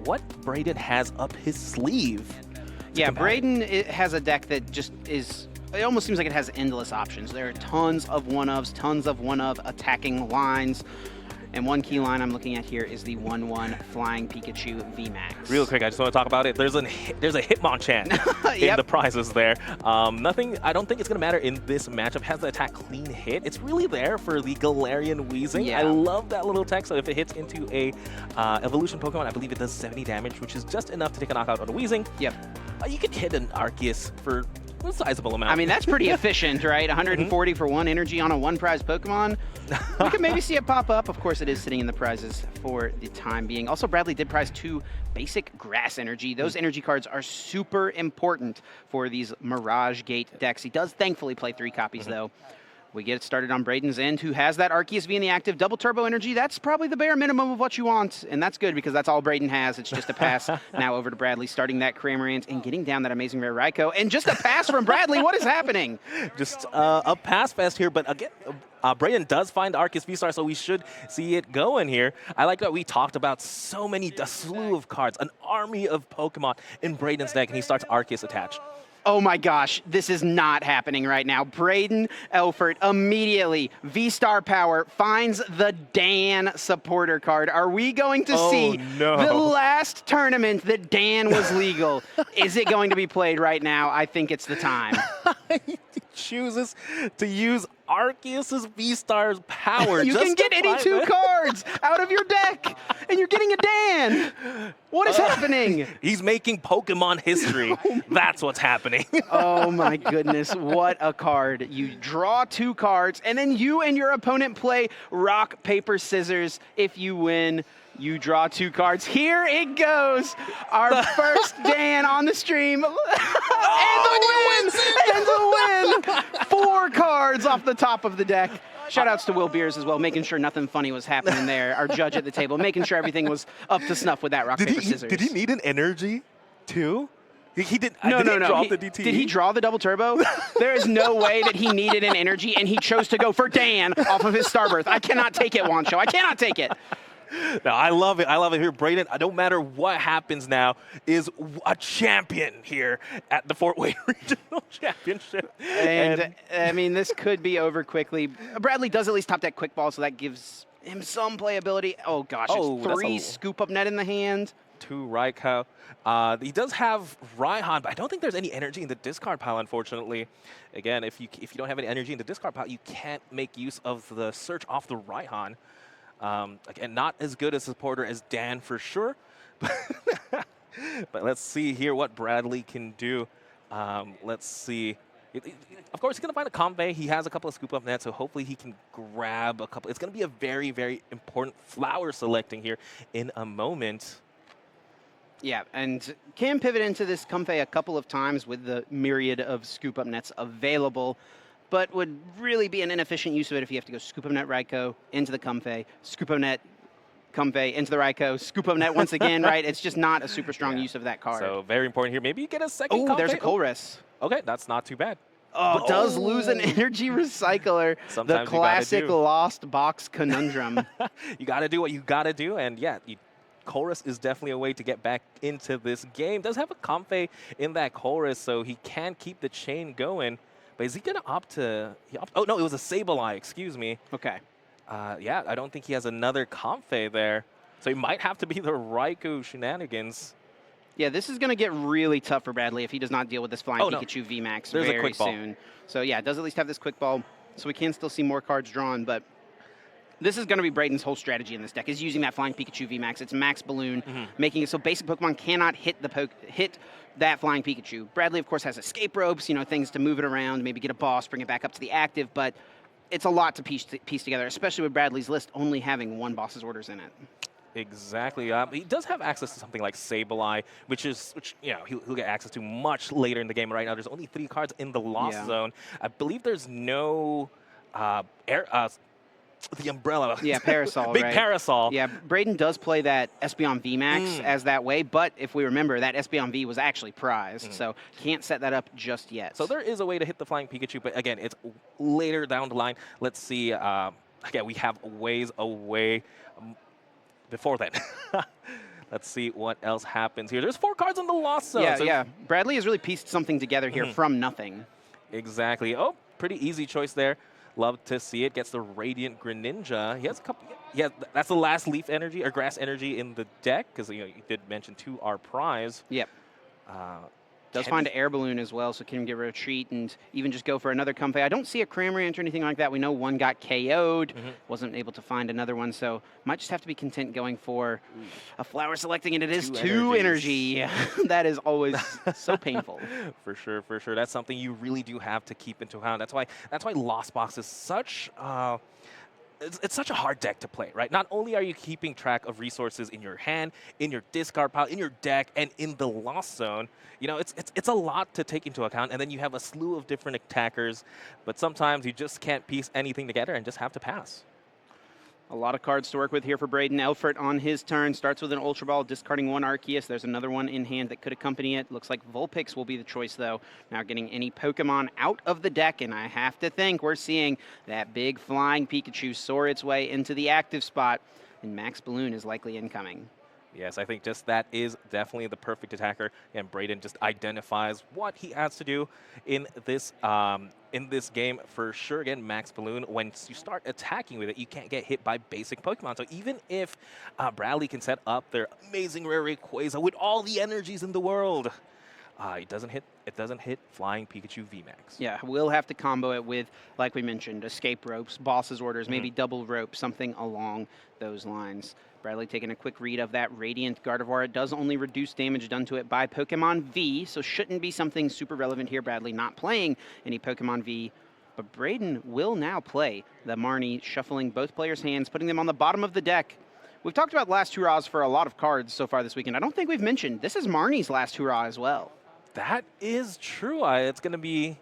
what Braiden has up his sleeve. Yeah, Braiden has a deck that just is, it almost seems like it has endless options. There are tons of one-ofs, tons of one-of attacking lines. And one key line I'm looking at here is the 1/1 Flying Pikachu VMAX. Real quick, I just want to talk about it. There's a Hitmonchan in the prizes there. Nothing, I don't think it's going to matter in this matchup. Has the attack clean hit. It's really there for the Galarian Weezing. Yeah. I love that little tech. So if it hits into a evolution Pokemon, I believe it does 70 damage, which is just enough to take a knockout on a Weezing. Yep. You can hit an Arceus for a sizable amount. I mean, that's pretty efficient, right? 140 for 1 energy on a 1 prize Pokemon. We could maybe see it pop up. Of course, it is sitting in the prizes for the time being. Also, Bradley did prize 2 basic grass energy. Those energy cards are super important for these Mirage Gate decks. He does thankfully play 3 copies, though. We get started on Braiden's end, who has that Arceus V in the active. Double Turbo Energy, that's probably the bare minimum of what you want, and that's good because that's all Braiden has. It's just a pass now over to Bradley, starting that Cramorant and getting down that amazing rare Raikou. And just a pass from Bradley. What is happening? Just a pass fest here, but again, Braiden does find Arceus V-Star, so we should see it going here. I like that we talked about a slew of cards, an army of Pokemon in Braiden's deck, and he starts Arceus attached. Oh my gosh, this is not happening right now. Braiden Elfert immediately, V-Star Power, finds the Dan supporter card. Are we going to see the last tournament that Dan was legal? Is it going to be played right now? I think it's the time. He chooses to use Arceus's V-Star's power. You can get 82 cards out of your deck, and you're getting a Dan. What is happening? He's making Pokemon history. That's what's happening. Oh my goodness, what a card. You draw 2 cards, and then you and your opponent play rock, paper, scissors. If you win, you draw 2 cards. Here it goes. Our first Dan on the stream. And the win! And the win! 4 cards off the top of the deck. Shout-outs to Will Beers as well, making sure nothing funny was happening there. Our judge at the table, making sure everything was up to snuff with that rock, paper, scissors. Did he need an energy, too? He did. No. The DT? Did he draw the double turbo? There is no way that he needed an energy, and he chose to go for Dan off of his Starbirth. I cannot take it, Wancho. I cannot take it. No, I love it. I love it here. Braiden, no matter what happens now, is a champion here at the Fort Wayne Regional Championship. And I mean, this could be over quickly. Bradley does at least top deck quick ball, so that gives him some playability. Oh, gosh. It's 3 scoop up net in the hand. 2 Raikou. He does have Raihan, but I don't think there's any energy in the discard pile, unfortunately. Again, if you don't have any energy in the discard pile, you can't make use of the search off the Raihan. Again, not as good a supporter as Dan for sure. But let's see here what Bradley can do. Let's see. Of course, he's going to find a Convey. He has a couple of scoop up nets, so hopefully he can grab a couple. It's going to be a very, very important flower selecting here in a moment. Yeah, and can pivot into this Comfey a couple of times with the myriad of scoop up nets available, but would really be an inefficient use of it if you have to go scoop up net Raikou into the Comfey, scoop up net Comfey into the Raikou, scoop up net once again, right? It's just not a super strong use of that card. So very important here. Maybe you get a second. Oh, there's a Colress. Okay, that's not too bad. Oh, does lose an energy recycler. Sometimes the classic lost box conundrum. You got to do what you got to do, and yeah, Chorus is definitely a way to get back into this game. Does have a Comfey in that Chorus, so he can keep the chain going. But is he going to opt to... oh, no, it was a Sableye, excuse me. Okay. Yeah, I don't think he has another Comfey there. So he might have to be the Raikou shenanigans. Yeah, this is going to get really tough for Bradley if he does not deal with this Flying Pikachu VMAX very soon. So yeah, it does at least have this quick ball, so we can still see more cards drawn, but this is going to be Braiden's whole strategy in this deck, is using that Flying Pikachu VMAX. It's Max Balloon, making it so basic Pokemon cannot hit that Flying Pikachu. Bradley, of course, has escape ropes, you know, things to move it around, maybe get a boss, bring it back up to the active, but it's a lot to piece together, especially with Bradley's list only having 1 boss's orders in it. Exactly. He does have access to something like Sableye, which you know he'll get access to much later in the game. Right now, there's only 3 cards in the Lost Zone. I believe there's no the umbrella. Yeah, Parasol. Big Parasol. Yeah, Braiden does play that Espeon VMAX as that way, but if we remember, that Espeon V was actually prized, so can't set that up just yet. So there is a way to hit the Flying Pikachu, but again, it's later down the line. Let's see. Again, we have ways away. Before then, Let's see what else happens here. There's 4 cards in the Lost Zone. Yeah, so yeah. Bradley has really pieced something together here from nothing. Exactly. Oh, pretty easy choice there. Love to see it. Gets the Radiant Greninja. He has a couple. Yeah, that's the last leaf energy or grass energy in the deck because you did mention 2 our prize. Yep. Uh, Does find an air balloon as well, so can get a retreat and even just go for another Comfey. I don't see a Cramorant or anything like that. We know one got KO'd, wasn't able to find another one, so might just have to be content going for a flower selecting, and it is 2 energy. That is always so painful. For sure, for sure. That's something you really do have to keep into account. That's why Lost Box is such. It's such a hard deck to play, right? Not only are you keeping track of resources in your hand, in your discard pile, in your deck, and in the Lost Zone, it's a lot to take into account. And then you have a slew of different attackers, but sometimes you just can't piece anything together and just have to pass. A lot of cards to work with here for Braiden. Elfert on his turn starts with an Ultra Ball, discarding 1 Arceus. There's another one in hand that could accompany it. Looks like Vulpix will be the choice, though. Now getting any Pokemon out of the deck, and I have to think we're seeing that big flying Pikachu soar its way into the active spot, and Max Balloon is likely incoming. Yes, I think just that is definitely the perfect attacker, and Braiden just identifies what he has to do in this game for sure. Again, Max Balloon, once you start attacking with it, you can't get hit by basic Pokemon. So even if Bradley can set up their amazing rare Rayquaza with all the energies in the world, it doesn't hit Flying Pikachu VMAX. Yeah, we'll have to combo it with, like we mentioned, escape ropes, boss's orders, maybe double rope, something along those lines. Bradley taking a quick read of that Radiant Gardevoir. It does only reduce damage done to it by Pokemon V, so shouldn't be something super relevant here. Bradley not playing any Pokemon V, but Braiden will now play the Marnie, shuffling both players' hands, putting them on the bottom of the deck. We've talked about last hurrahs for a lot of cards so far this weekend. I don't think we've mentioned this is Marnie's last hurrah as well. That is true. It's gonna be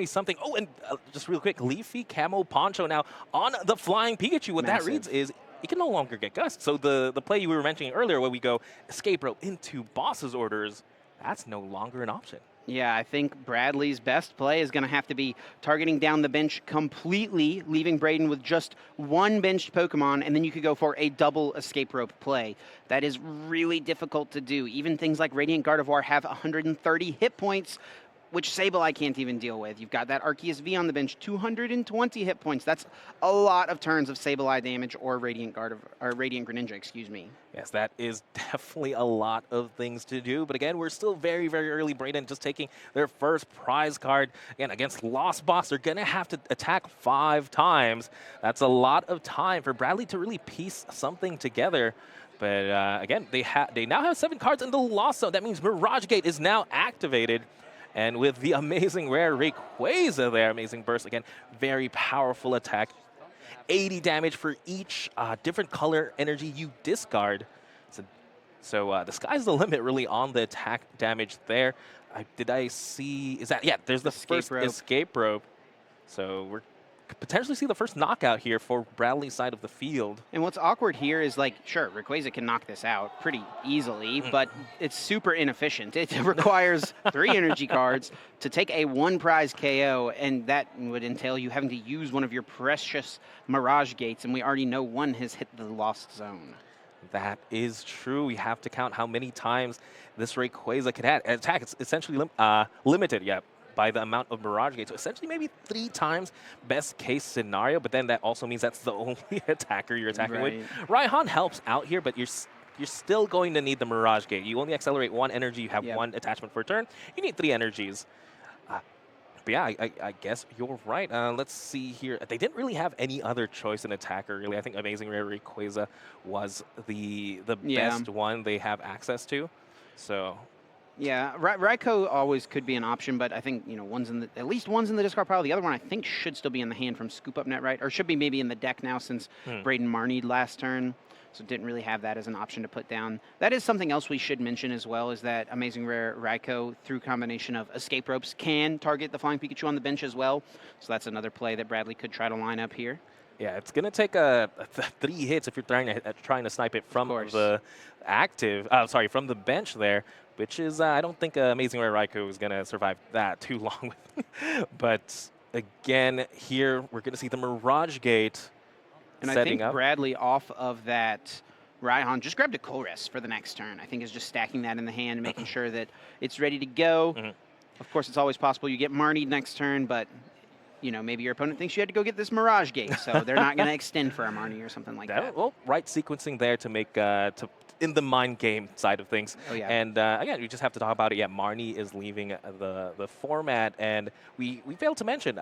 something. Oh, and just real quick, Leafy Camo Poncho now on the Flying Pikachu. What that reads is it can no longer get Gust. So the play you were mentioning earlier where we go escape rope into boss's orders, that's no longer an option. Yeah, I think Bradley's best play is going to have to be targeting down the bench completely, leaving Braiden with just 1 benched Pokemon, and then you could go for a double escape rope play. That is really difficult to do. Even things like Radiant Gardevoir have 130 hit points, which Sableye can't even deal with. You've got that Arceus V on the bench, 220 hit points. That's a lot of turns of Sableye damage or Radiant Greninja, excuse me. Yes, that is definitely a lot of things to do. But again, we're still very, very early. Braiden just taking their first prize card. Again, against Lost Box, they're going to have to attack 5 times. That's a lot of time for Bradley to really piece something together. But again, they now have 7 cards in the Lost Zone. That means Mirage Gate is now activated. And with the amazing rare Rayquaza there, amazing burst, again, very powerful attack. 80 damage for each different color energy you discard. So the sky's the limit really on the attack damage there. Did I see, yeah, there's the first escape rope. So we're potentially see the first knockout here for Bradley's side of the field. And what's awkward here is, like, sure, Rayquaza can knock this out pretty easily, but it's super inefficient. It requires 3 energy cards to take a 1 prize KO, and that would entail you having to use one of your precious Mirage Gates, and we already know 1 has hit the Lost Zone. That is true. We have to count how many times this Rayquaza can attack. It's essentially limited, yeah, by the amount of Mirage Gates. So essentially maybe 3 times best case scenario, but then that also means that's the only attacker you're attacking with. Raihan helps out here, but you're still going to need the Mirage Gate. You only accelerate 1 energy, you have 1 attachment per turn. You need 3 energies. But yeah, I guess you're right. Let's see here. They didn't really have any other choice in attacker, really. I think Amazing Rare Rayquaza was the best one they have access to. So yeah, Raikou always could be an option, but I think, at least one's in the discard pile. The other one I think should still be in the hand from Scoop Up Net, right? Or should be maybe in the deck now since Braiden Marnied last turn. So didn't really have that as an option to put down. That is something else we should mention as well, is that Amazing Rare Raikou, through combination of escape ropes, can target the Flying Pikachu on the bench as well. So that's another play that Bradley could try to line up here. Yeah, it's going to take 3 hits if you're trying to snipe it from the from the bench there, which is, I don't think Amazing Rare Raikou is going to survive that too long. But again, here we're going to see the Mirage Gate. And I think Bradley, off of that Raihan just grabbed a Chorus for the next turn. I think is just stacking that in the hand and making sure that it's ready to go. Of course, it's always possible you get Marnied next turn, but you know, maybe your opponent thinks you had to go get this Mirage Gate, so they're not going to extend for a Marnie or something like that. Well, right sequencing there to make in the mind game side of things. Oh, yeah. And again, we just have to talk about it. Yeah, Marnie is leaving the format, and we failed to mention.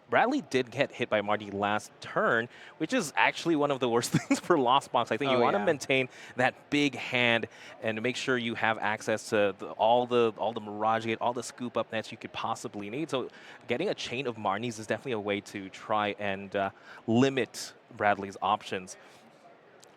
Bradley did get hit by Marty last turn, which is actually one of the worst things for Lost Box. I think you want to maintain that big hand and make sure you have access to all the Mirage Gate, all the scoop up nets you could possibly need. So getting a chain of Marnies is definitely a way to try and limit Bradley's options.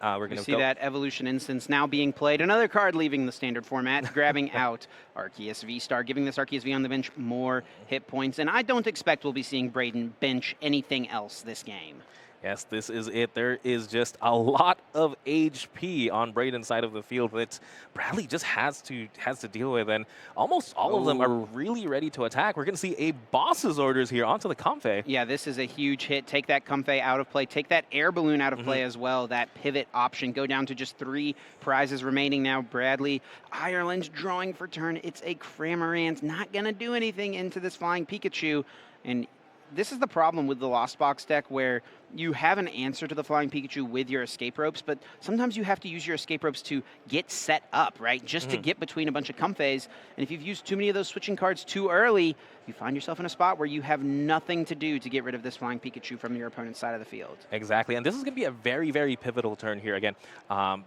We're going to see that Evolution Instance now being played. Another card leaving the standard format, grabbing out Arceus V-Star, giving this Arceus V on the bench more hit points. And I don't expect we'll be seeing Braiden bench anything else this game. Yes, this is it. There is just a lot of HP on Braiden's side of the field that Bradley just has to deal with, and almost all of them are really ready to attack. We're going to see a boss's orders here onto the Comfey. Yeah, this is a huge hit. Take that Comfey out of play. Take that Air Balloon out of play as well. That pivot option. Go down to just 3 prizes remaining now. Bradley, Ireland's drawing for turn. It's a Cramorant. Not going to do anything into this Flying Pikachu. And this is the problem with the Lost Box deck, where you have an answer to the Flying Pikachu with your escape ropes, but sometimes you have to use your escape ropes to get set up, right? Just to get between a bunch of Comfeys. And if you've used too many of those switching cards too early, you find yourself in a spot where you have nothing to do to get rid of this Flying Pikachu from your opponent's side of the field. Exactly, and this is going to be a very, very pivotal turn here. Again,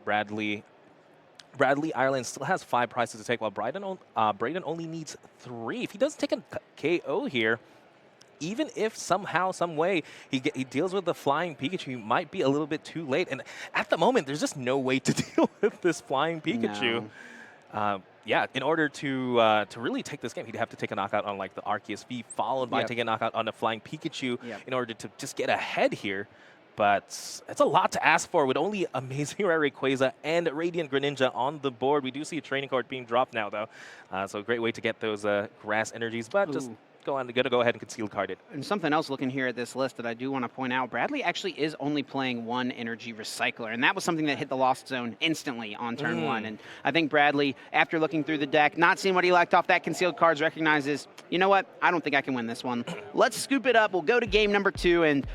Bradley, Ireland still has 5 prizes to take, while Braiden only needs 3. If he doesn't take a KO here, even if somehow, some way, he deals with the Flying Pikachu, might be a little bit too late. And at the moment, there's just no way to deal with this Flying Pikachu. No. Yeah, in order to really take this game, he'd have to take a knockout on like the Arceus V, followed by taking a knockout on the Flying Pikachu in order to just get ahead here. But it's a lot to ask for with only Amazing Rare Rayquaza and Radiant Greninja on the board. We do see a training card being dropped now, though. So a great way to get those grass energies, but just go ahead and conceal card it. And something else looking here at this list that I do want to point out, Bradley actually is only playing 1 energy recycler, and that was something that hit the Lost Zone instantly on turn 1. And I think Bradley, after looking through the deck, not seeing what he liked off that concealed cards, recognizes, you know what, I don't think I can win this one. Let's scoop it up. We'll go to game number 2, and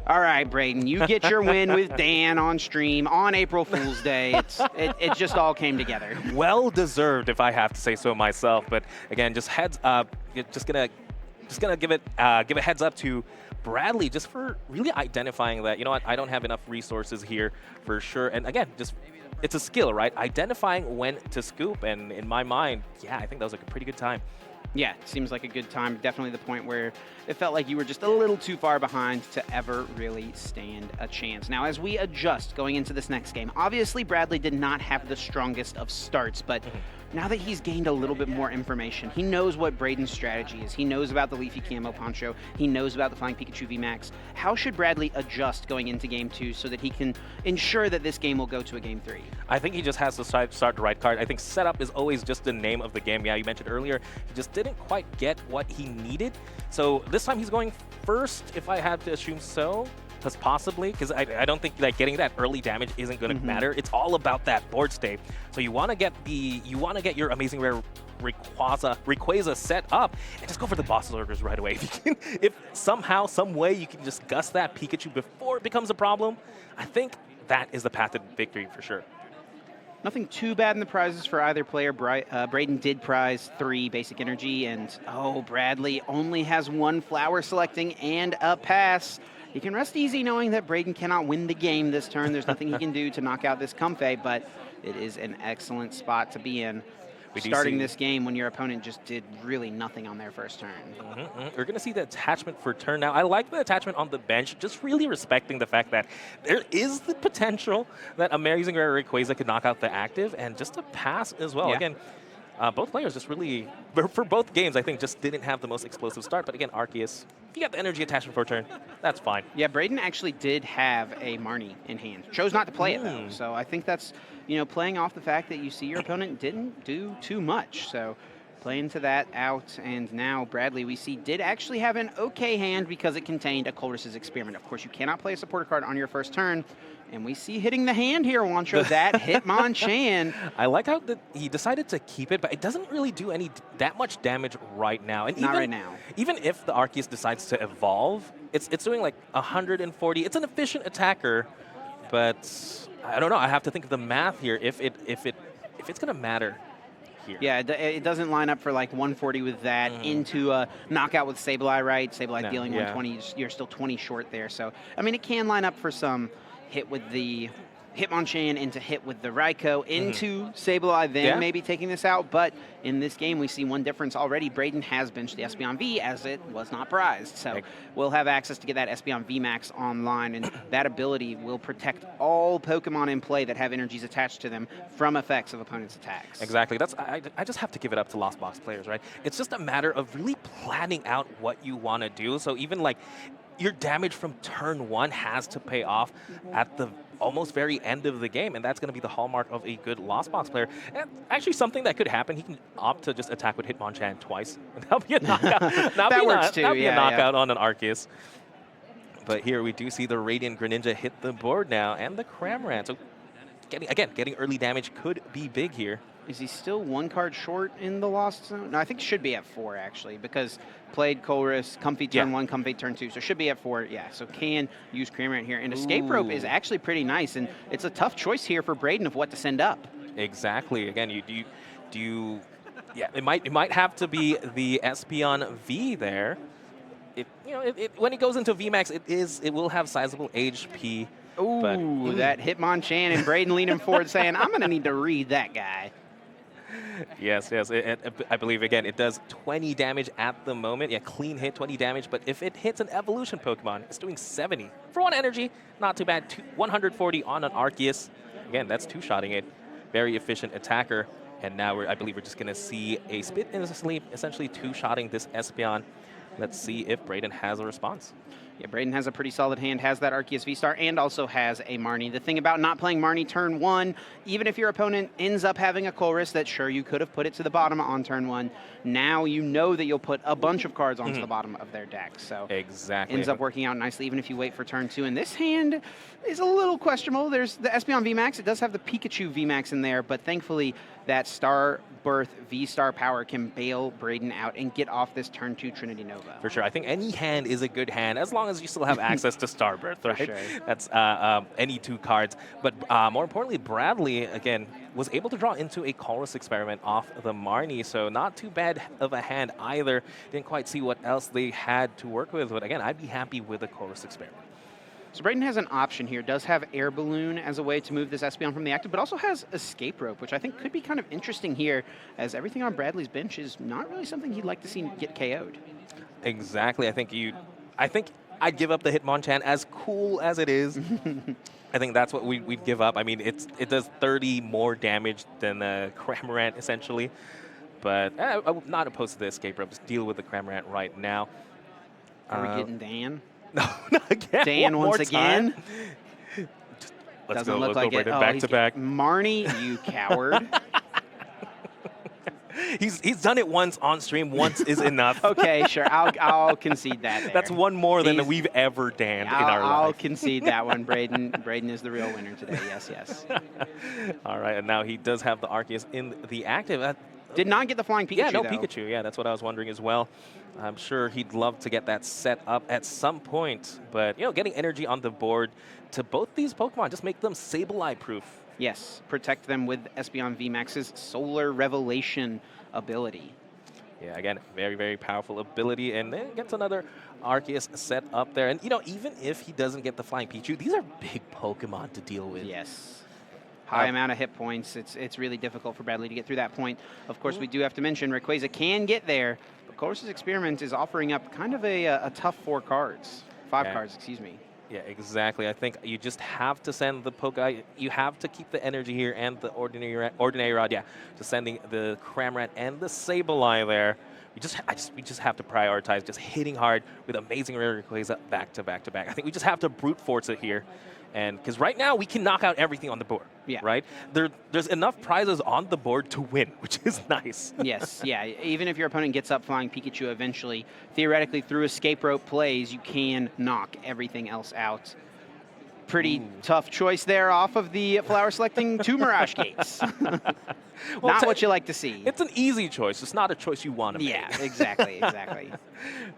all right, Braiden, you get your win with Dan on stream on April Fool's Day. It just all came together. Well deserved, if I have to say so myself. But again, just heads up. Just gonna give a heads up to Bradley, just for really identifying that, you know what, I don't have enough resources here for sure. And again, just it's a skill, right? Identifying when to scoop. And in my mind, yeah, I think that was like a pretty good time. Yeah, it seems like a good time. Definitely the point where it felt like you were just a little too far behind to ever really stand a chance. Now, as we adjust going into this next game, obviously Bradley did not have the strongest of starts, but now that he's gained a little bit more information, he knows what Braiden's strategy is. He knows about the Leafy Camo Poncho. He knows about the Flying Pikachu VMAX. How should Bradley adjust going into Game 2 so that he can ensure that this game will go to a Game 3? I think he just has to start the right card. I think setup is always just the name of the game. Yeah, you mentioned earlier, he just didn't quite get what he needed. So this time he's going first, if I had to assume so. Possibly, because I don't think like getting that early damage isn't going to matter. It's all about that board state. So you want to get your Amazing Rare Rayquaza set up and just go for the boss's orders right away. If somehow, some way you can just gust that Pikachu before it becomes a problem, I think that is the path to victory for sure. Nothing too bad in the prizes for either player. Braiden did prize 3 basic energy, and Bradley only has 1 flower selecting and a pass. He can rest easy knowing that Braiden cannot win the game this turn. There's nothing he can do to knock out this Comfey, but it is an excellent spot to be in. Starting this game when your opponent just did really nothing on their first turn. We're going to see the attachment for turn now. I like the attachment on the bench, just really respecting the fact that there is the potential that Amazing Rare Rayquaza could knock out the active, and just a pass as well. Again, both players just really, for both games, I think, just didn't have the most explosive start. But again, Arceus, if you got the energy attachment for a turn, that's fine. Yeah, Braiden actually did have a Marnie in hand. Chose not to play it, though. So I think that's, playing off the fact that you see your opponent didn't do too much. So playing to that out. And now Bradley, we see, did actually have an okay hand because it contained a Colress's Experiment. Of course, you cannot play a supporter card on your first turn, And we see hitting the hand here, Wancho, that Hitmonchan. I like how he decided to keep it, but it doesn't really do that much damage right now. And Not even, right now. Even if the Arceus decides to evolve, it's doing like 140. It's an efficient attacker, but I don't know. I have to think of the math here. If it's gonna matter here. Yeah, it doesn't line up for like 140 with that into a knockout with Sableye, right? Sableye dealing 120. You're still 20 short there. So I mean, it can line up for some hit with the Hitmonchan into hit with the Raikou into Sableye, then maybe taking this out. But in this game, we see one difference already. Braiden has benched the Espeon V as it was not prized. So we'll have access to get that Espeon VMAX online, and that ability will protect all Pokemon in play that have energies attached to them from effects of opponents' attacks. Exactly. I just have to give it up to Lost Box players, right? It's just a matter of really planning out what you want to do. So even like your damage from turn 1 has to pay off at the almost very end of the game, and that's going to be the hallmark of a good Lost Box player. And actually something that could happen, he can opt to just attack with Hitmonchan twice. That'll be a knockout. That works too. That'll be a knockout on an Arceus. But here we do see the Radiant Greninja hit the board now, and the Cramorant. So getting early damage could be big here. Is he still 1 card short in the Lost Zone? No, I think it should be at 4, actually, because played Colress, Comfey turn 1, Comfey turn 2, so should be at 4, yeah. So can use Cramorant here. And Escape Rope is actually pretty nice, and it's a tough choice here for Braiden of what to send up. Exactly. Again, it might have to be the Espeon V there. When it goes into VMAX, it will have sizable HP. Ooh, but, that Hitmonchan and Braiden leaning forward saying, I'm going to need to read that guy. Yes. I believe, again, it does 20 damage at the moment. Yeah, clean hit, 20 damage. But if it hits an evolution Pokemon, it's doing 70. For 1 energy, not too bad. 140 on an Arceus. Again, that's 2-shotting it. Very efficient attacker. And now I believe we're just going to see a Spit in the Sleep, essentially 2-shotting this Espeon. Let's see if Braiden has a response. Yeah, Braiden has a pretty solid hand, has that Arceus V-Star, and also has a Marnie. The thing about not playing Marnie turn 1, even if your opponent ends up having a Colress that, sure, you could have put it to the bottom on turn 1, now you know that you'll put a bunch of cards onto the bottom of their deck. So exactly. Ends up working out nicely, even if you wait for turn 2. And this hand is a little questionable. There's the Espeon VMAX. It does have the Pikachu VMAX in there, but thankfully that Starbirth V-Star power can bail Braiden out and get off this turn 2 Trinity Nova. For sure. I think any hand is a good hand as long as you still have access to Starbirth, right? Sure. That's any 2 cards. But more importantly, Bradley, again, was able to draw into a Colress experiment off the Marnie, so not too bad of a hand either. Didn't quite see what else they had to work with, but again, I'd be happy with a Colress experiment. So Braiden has an option here, does have Air Balloon as a way to move this Espeon from the active, but also has Escape Rope, which I think could be kind of interesting here, as everything on Bradley's bench is not really something he'd like to see get KO'd. Exactly. I think I'd give up the Hitmonchan, as cool as it is. I think that's what we'd give up. I mean, it does 30 more damage than the Cramorant, essentially. But I'm not opposed to the Escape Rope. Just deal with the Cramorant right now. Are we getting Dan? No, not again. Dan once again? Let's Doesn't go. look Let's like go it. back to back. Marnie, you coward. He's done it once on stream. Once is enough. Okay, sure. I'll concede that there. That's one more than we've ever danned in our life. I'll concede that one. Braiden is the real winner today. Yes. All right, and now he does have the Arceus in the active. Did not get the flying Pikachu, Yeah, no though. Pikachu. Yeah, that's what I was wondering as well. I'm sure he'd love to get that set up at some point. But, getting energy on the board to both these Pokemon, just make them Sableye proof. Yes, protect them with Espeon VMAX's Solar Revelation ability. Yeah, again, very, very powerful ability. And then gets another Arceus set up there. And, even if he doesn't get the flying Pikachu, these are big Pokemon to deal with. Yes. High amount of hit points. It's really difficult for Bradley to get through that point. Of course, we do have to mention Rayquaza can get there, but Colress's Experiment is offering up kind of a tough 5 cards, excuse me. Yeah, exactly. I think you just have to send the Poke. You have to keep the energy here and the Ordinary Rod. Yeah, just sending the Cramorant and the Sableye there. We just have to prioritize just hitting hard with Amazing Rare Rayquaza back to back to back. I think we just have to brute force it here. And because right now we can knock out everything on the board, right? There's enough prizes on the board to win, which is nice. Yes, yeah. Even if your opponent gets up flying Pikachu eventually, theoretically through Escape Rope plays, you can knock everything else out. Pretty Ooh. tough choice there off of the flower selecting 2 Mirage Gates. Well, Not what you like to see. It's an easy choice. It's not a choice you want to make. Yeah, exactly, exactly.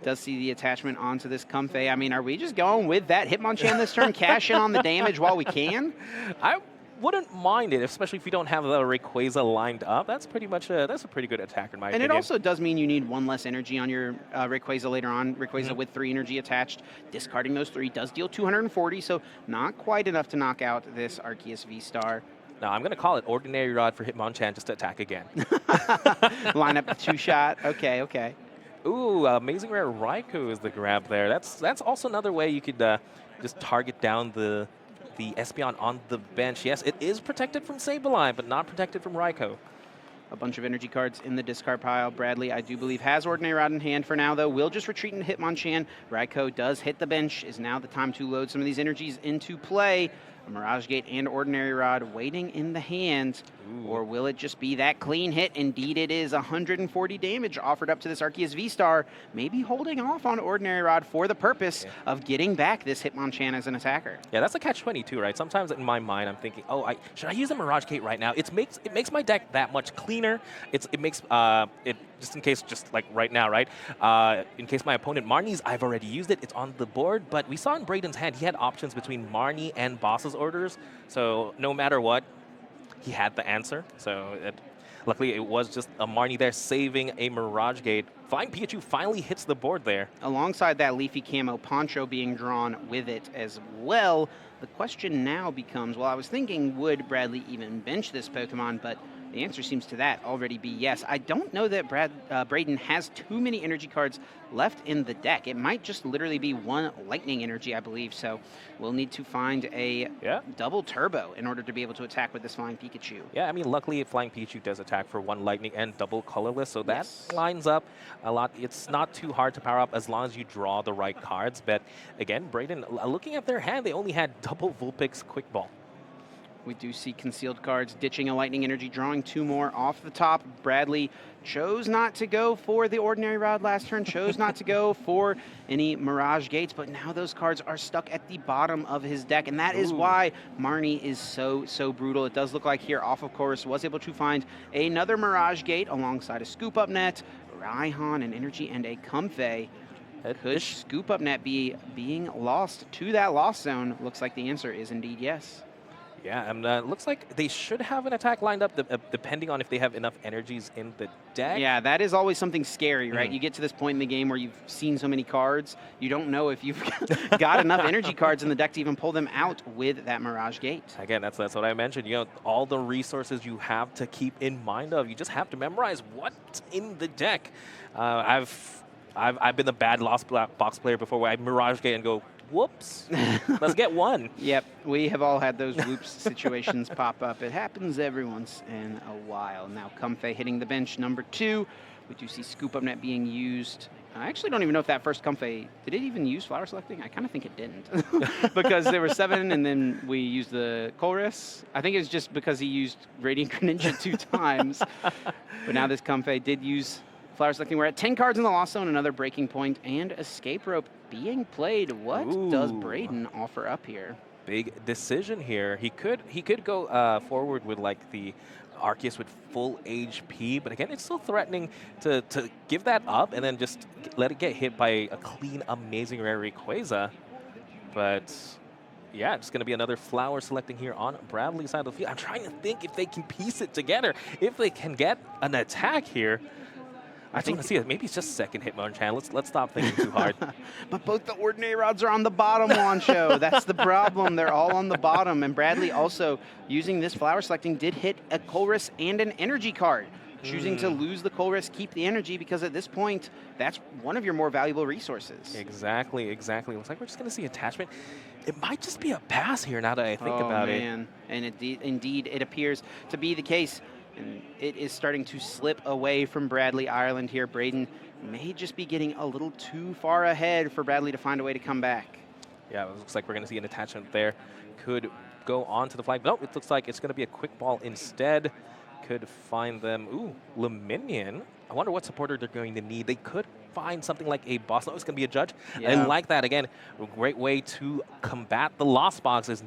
Does see the attachment onto this Comfey. I mean, are we just going with that Hitmonchan this turn? Cash in on the damage while we can? I wouldn't mind it, especially if you don't have the Rayquaza lined up. That's pretty much that's a pretty good attacker in my opinion. And it also does mean you need 1 less energy on your Rayquaza later on. Rayquaza with 3 energy attached. Discarding those 3 does deal 240, so not quite enough to knock out this Arceus V-Star. No, I'm going to call it Ordinary Rod for Hitmonchan just to attack again. Line up the 2-shot. Okay, okay. Ooh, Amazing Rare Raikou is the grab there. That's also another way you could just target down the Espeon on the bench. Yes, it is protected from Sableye, but not protected from Raikou. A bunch of energy cards in the discard pile. Bradley, I do believe, has Ordinary Rod in hand for now, though. Will just retreat into Hitmonchan. Raikou does hit the bench. Is now the time to load some of these energies into play. A Mirage Gate and Ordinary Rod waiting in the hand. Ooh. Or will it just be that clean hit? Indeed, it is 140 damage offered up to this Arceus V-Star. Maybe holding off on Ordinary Rod for the purpose of getting back this Hitmonchan as an attacker. Yeah, that's a catch-22, right? Sometimes in my mind, I'm thinking, oh, should I use a Mirage Gate right now? It makes my deck that much cleaner. It makes it just in case, just like right now, right? In case my opponent Marnie's, I've already used it. It's on the board, but we saw in Braiden's hand he had options between Marnie and Boss's orders. So no matter what, he had the answer. So luckily, it was just a Marnie there saving a Mirage Gate. Flying Pikachu finally hits the board there. Alongside that leafy camo poncho being drawn with it as well. The question now becomes, well, I was thinking, would Bradley even bench this Pokemon? But the answer seems to that already be yes. I don't know that Braiden has too many energy cards left in the deck. It might just literally be 1 lightning energy, I believe. So we'll need to find a double turbo in order to be able to attack with this Flying Pikachu. Yeah, I mean, luckily Flying Pikachu does attack for 1 lightning and double colorless, so that lines up a lot. It's not too hard to power up as long as you draw the right cards. But again, Braiden, looking at their hand, they only had double Vulpix Quick Ball. We do see concealed cards ditching a lightning energy, drawing 2 more off the top. Bradley chose not to go for the Ordinary Rod last turn, chose not to go for any Mirage Gates, but now those cards are stuck at the bottom of his deck, and that is why Marnie is so brutal. It does look like here off of course was able to find another Mirage Gate alongside a Scoop Up Net, Raihan, an energy, and a Comfey. Could Scoop Up Net be being lost to that lost zone? Looks like the answer is indeed yes. Yeah, and it looks like they should have an attack lined up depending on if they have enough energies in the deck. Yeah, that is always something scary, right? You get to this point in the game where you've seen so many cards, you don't know if you've got enough energy cards in the deck to even pull them out with that Mirage Gate. Again, that's what I mentioned. You know, all the resources you have to keep in mind of. You just have to memorize what's in the deck. I've been the bad Lost Box player before where I Mirage Gate and go, whoops, let's get 1. Yep, we have all had those whoops situations pop up. It happens every once in a while. Now Comfey hitting the bench, number 2. We do see Scoop Up Net being used. I actually don't even know if that first Comfey, did it even use Flower Selecting? I kind of think it didn't. Because there were 7 and then we used the Chorus. I think it was just because he used Radiant Greninja 2 times. But now this Comfey did use Flower Selecting. We're at 10 cards in the Lost Zone, another Breaking Point, and Escape Rope being played. What does Braiden offer up here? Big decision here. He could go forward with like the Arceus with full HP, but again, it's still threatening to give that up and then just let it get hit by a clean, amazing rare Rayquaza. But yeah, it's going to be another Flower Selecting here on Bradley's side of the field. I'm trying to think if they can piece it together, if they can get an attack here. I think want to see it. Maybe it's just second Hitmonchan. Let's stop thinking too hard. But both the Ordinary Rods are on the bottom, Wancho. That's the problem. They're all on the bottom. And Bradley also, using this Flower Selecting, did hit a Colress and an energy card. Choosing to lose the Colress, keep the energy, because at this point, that's one of your more valuable resources. Exactly. Looks like we're just going to see attachment. It might just be a pass here now that I think about it. And indeed, it appears to be the case. And it is starting to slip away from Bradley Ireland here. Braiden may just be getting a little too far ahead for Bradley to find a way to come back. Yeah, it looks like we're going to see an attachment there. Could go on to the flag. Nope, it looks like it's going to be a quick ball instead. Could find them. Ooh, Luminion. I wonder what supporter they're going to need. They could find something like a boss. No, it's going to be a judge. Yeah. I like that. Again, a great way to combat the lost boxes,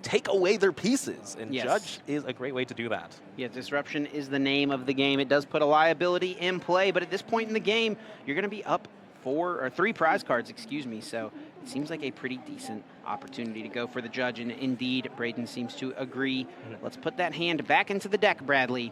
take away their pieces. And Yes. judge is a great way to do that. Yeah, disruption is the name of the game. It does put a liability in play, but at this point in the game, you're going to be up 3 prize cards, excuse me. So it seems like a pretty decent opportunity to go for the judge, and indeed, Braiden seems to agree. Let's put that hand back into the deck, Bradley,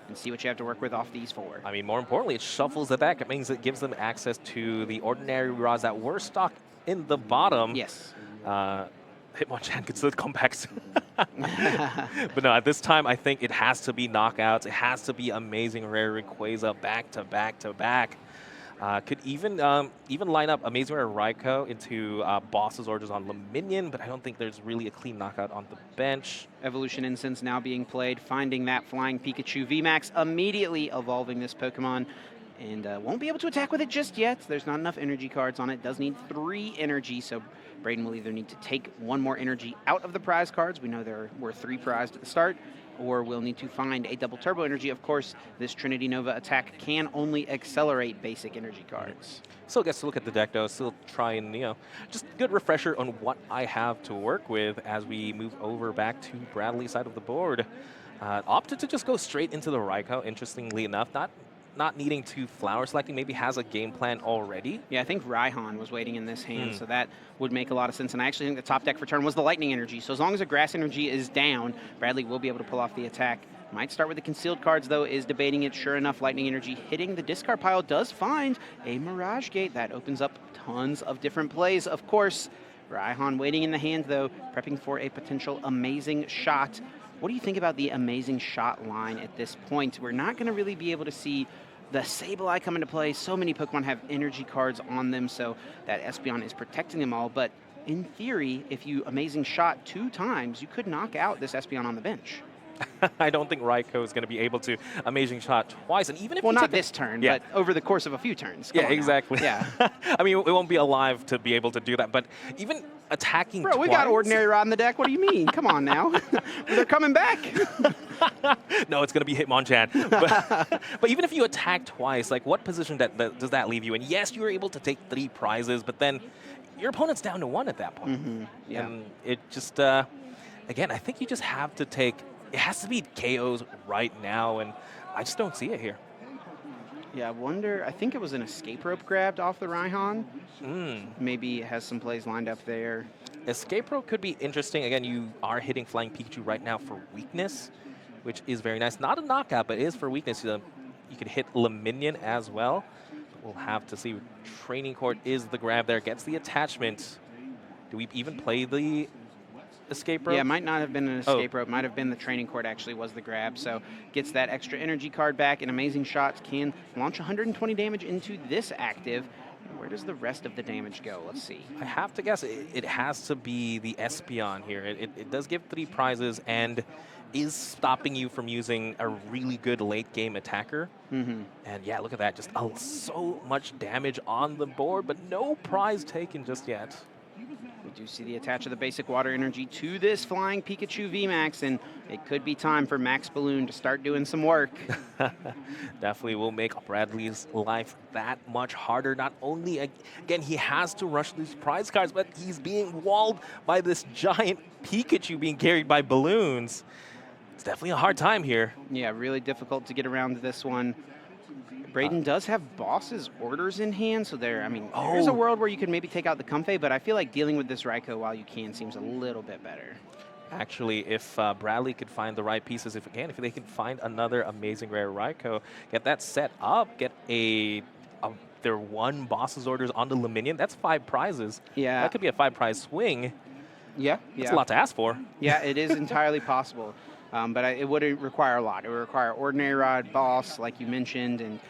and see what you have to work with off these 4. I mean, more importantly, it shuffles the deck. It means it gives them access to the ordinary rods that were stocked in the bottom. Yes. Hitmonchan could still come back soon. But no, at this time, I think it has to be knockouts. It has to be amazing rare Rayquaza back to back to back. Could even line up Amazing Rare Raikou into Boss's Orders on Luminion, but I don't think there's really a clean knockout on the bench. Evolution Incense now being played, finding that Flying Pikachu VMAX, immediately evolving this Pokemon, and won't be able to attack with it just yet. There's not enough energy cards on it. Does need 3 energy, so Braiden will either need to take 1 more energy out of the prize cards. We know there were 3 prized at the start, or we'll need to find a double turbo energy. Of course, this Trinity Nova attack can only accelerate basic energy cards. Still gets to look at the deck, though. Still try and, just good refresher on what I have to work with as we move over back to Bradley's side of the board. Opted to just go straight into the Raikou, interestingly enough. Not needing to flower selecting, maybe has a game plan already. Yeah, I think Raihan was waiting in this hand, so that would make a lot of sense. And I actually think the top deck for turn was the Lightning Energy. So as long as a Grass Energy is down, Bradley will be able to pull off the attack. Might start with the concealed cards, though, is debating it. Sure enough, Lightning Energy hitting the discard pile does find a Mirage Gate. That opens up tons of different plays. Of course, Raihan waiting in the hand, though, prepping for a potential Amazing Shot. What do you think about the Amazing Shot line at this point? We're not going to really be able to see the Sableye come into play. So many Pokemon have energy cards on them, so that Espeon is protecting them all. But in theory, if you Amazing Shot 2 times, you could knock out this Espeon on the bench. I don't think Raikou is going to be able to Amazing Shot twice. And even if well, not this turn, yeah. but over the course of a few turns. Come on exactly. Now. Yeah. I mean, it won't be alive to be able to do that. But even attacking Bro, twice, we got Ordinary Rod in the deck. What do you mean? Come on now. They're coming back. No, it's going to be Hitmonchan. But even if you attack twice, like what position does that leave you in? Yes, you were able to take 3 prizes, but then your opponent's down to 1 at that point. Yeah. And it just, again, I think you just have to take, it has to be KOs right now, and I just don't see it here. Yeah, I wonder, I think it was an escape rope grabbed off the Raihan. Maybe it has some plays lined up there. Escape rope could be interesting. Again, you are hitting Flying Pikachu right now for weakness, which is very nice. Not a knockout, but it is for weakness. You could hit Luminion as well. We'll have to see. Training Court is the grab there. Gets the attachment. Do we even play the escape rope? Yeah, it might not have been an escape rope. Might have been the Training Court actually was the grab. So gets that extra energy card back. An Amazing Shot can launch 120 damage into this active. Where does the rest of the damage go? Let's see. I have to guess it has to be the Espeon here. It does give 3 prizes and is stopping you from using a really good late game attacker. And yeah, look at that. Just so much damage on the board, but no prize taken just yet. We do see the attach of the basic water energy to this Flying Pikachu VMAX, and it could be time for Max Balloon to start doing some work. Definitely will make Bradley's life that much harder. Not only, again, he has to rush these prize cards, but he's being walled by this giant Pikachu being carried by balloons. It's definitely a hard time here. Yeah, really difficult to get around this one. Braiden does have Boss's Orders in hand, so there's a world where you could maybe take out the Comfey, but I feel like dealing with this Raikou while you can seems a little bit better. Actually, if Bradley could find the right pieces, if they can find another Amazing Rare Raikou, get that set up, get their 1 Boss's Orders on the Luminion, that's 5 prizes. Yeah. That could be a 5-prize swing. Yeah. That's a lot to ask for. Yeah, it is entirely possible. But it would require a lot. It would require Ordinary Rod, Boss, like you mentioned, and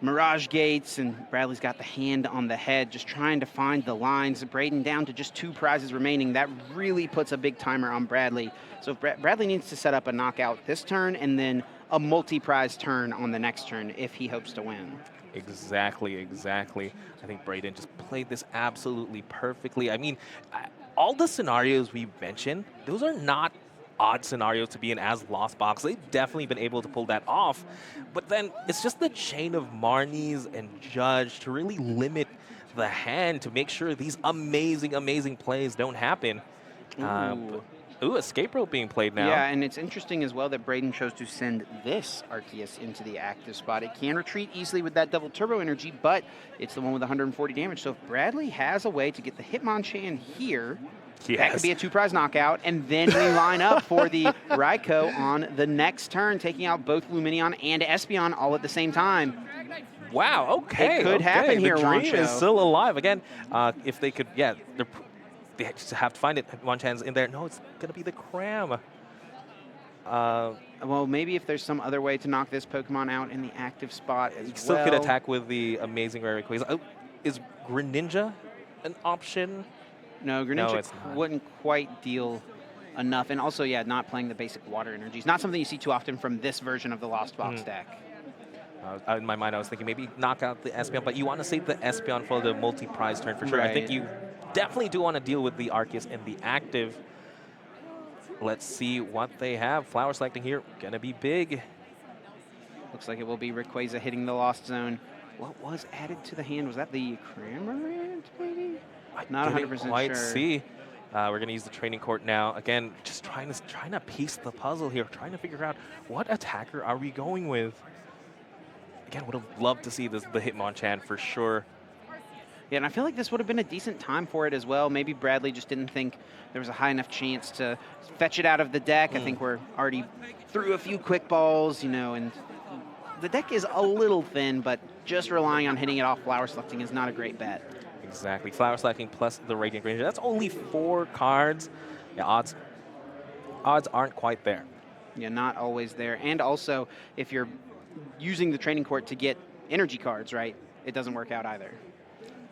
Mirage Gates, and Bradley's got the hand on the head, just trying to find the lines. Braiden down to just 2 prizes remaining. That really puts a big timer on Bradley. So Bradley needs to set up a knockout this turn and then a multi-prize turn on the next turn if he hopes to win. Exactly. I think Braiden just played this absolutely perfectly. I mean, all the scenarios we mentioned, those are not odd scenarios to be in as Lost Box. They've definitely been able to pull that off. But then it's just the chain of Marnies and Judge to really limit the hand to make sure these amazing, amazing plays don't happen. Ooh, escape rope being played now. Yeah, and it's interesting as well that Braiden chose to send this Arceus into the active spot. It can retreat easily with that double turbo energy, but it's the one with 140 damage. So if Bradley has a way to get the Hitmonchan here, that could be a 2-prize knockout, and then we line up for the Raikou on the next turn, taking out both Lumineon and Espeon all at the same time. Wow, okay. It could happen here, The dream Wancho. is still alive. Again, if they could, yeah, they just have to find it. Hitmonchan's in there. No, it's going to be the Cram. Well, maybe if there's some other way to knock this Pokemon out in the active spot as You still well. could attack with the amazing rare Rayquaza. Oh, is Greninja an option? No, Greninja it's not. wouldn't quite deal enough. And also, yeah, not playing the basic water energies. Not something you see too often from this version of the Lost Box deck. In my mind, I was thinking maybe knock out the Espeon, but you want to save the Espeon for the multi-prize turn for sure. I think Right. you definitely do want to deal with the Arceus and the active. Let's see what they have. Flower selecting here, gonna be big. Looks like it will be Rayquaza hitting the Lost Zone. What was added to the hand? Was that the Cramorant, maybe? Not 100% quite sure. see. We're gonna use the training court now. Again, just trying to piece the puzzle here, trying to figure out what attacker are we going with. Again, would have loved to see the Hitmonchan for sure. Yeah, and I feel like this would have been a decent time for it as well. Maybe Bradley just didn't think there was a high enough chance to fetch it out of the deck. I think we're already through a few quick balls, you know, and the deck is a little thin, but just relying on hitting it off flower selecting is not a great bet. Exactly. Flower selecting plus the Radiant Ranger. That's only 4 cards. Yeah, odds aren't quite there. Yeah, not always there. And also, if you're using the training court to get energy cards, right, it doesn't work out either.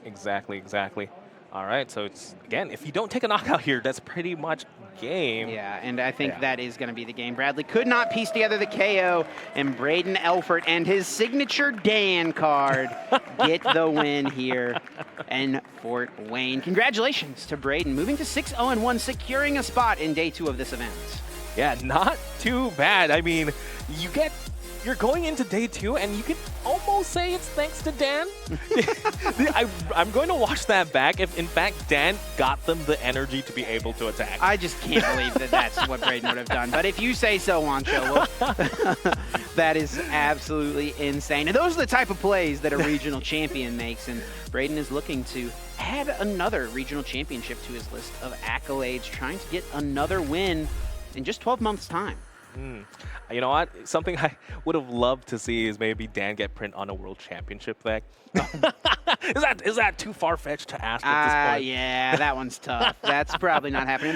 Exactly. All right, so it's, again, if you don't take a knockout here, that's pretty much game. Yeah, and I think that is going to be the game. Bradley could not piece together the KO, and Braiden Elfert and his signature Dan card get the win here in Fort Wayne. Congratulations to Braiden, moving to 6-0-1, securing a spot in day 2 of this event. Yeah, not too bad. I mean, you're going into day 2, and you could almost say it's thanks to Dan. I'm going to watch that back if, in fact, Dan got them the energy to be able to attack. I just can't believe that that's what Braiden would have done. But if you say so, Wancho, that is absolutely insane. And those are the type of plays that a regional champion makes. And Braiden is looking to add another regional championship to his list of accolades, trying to get another win in just 12 months' time. You know what? Something I would have loved to see is maybe Dan get print on a world championship deck. Is that too far-fetched to ask at this point? Yeah, that one's tough. That's probably not happening.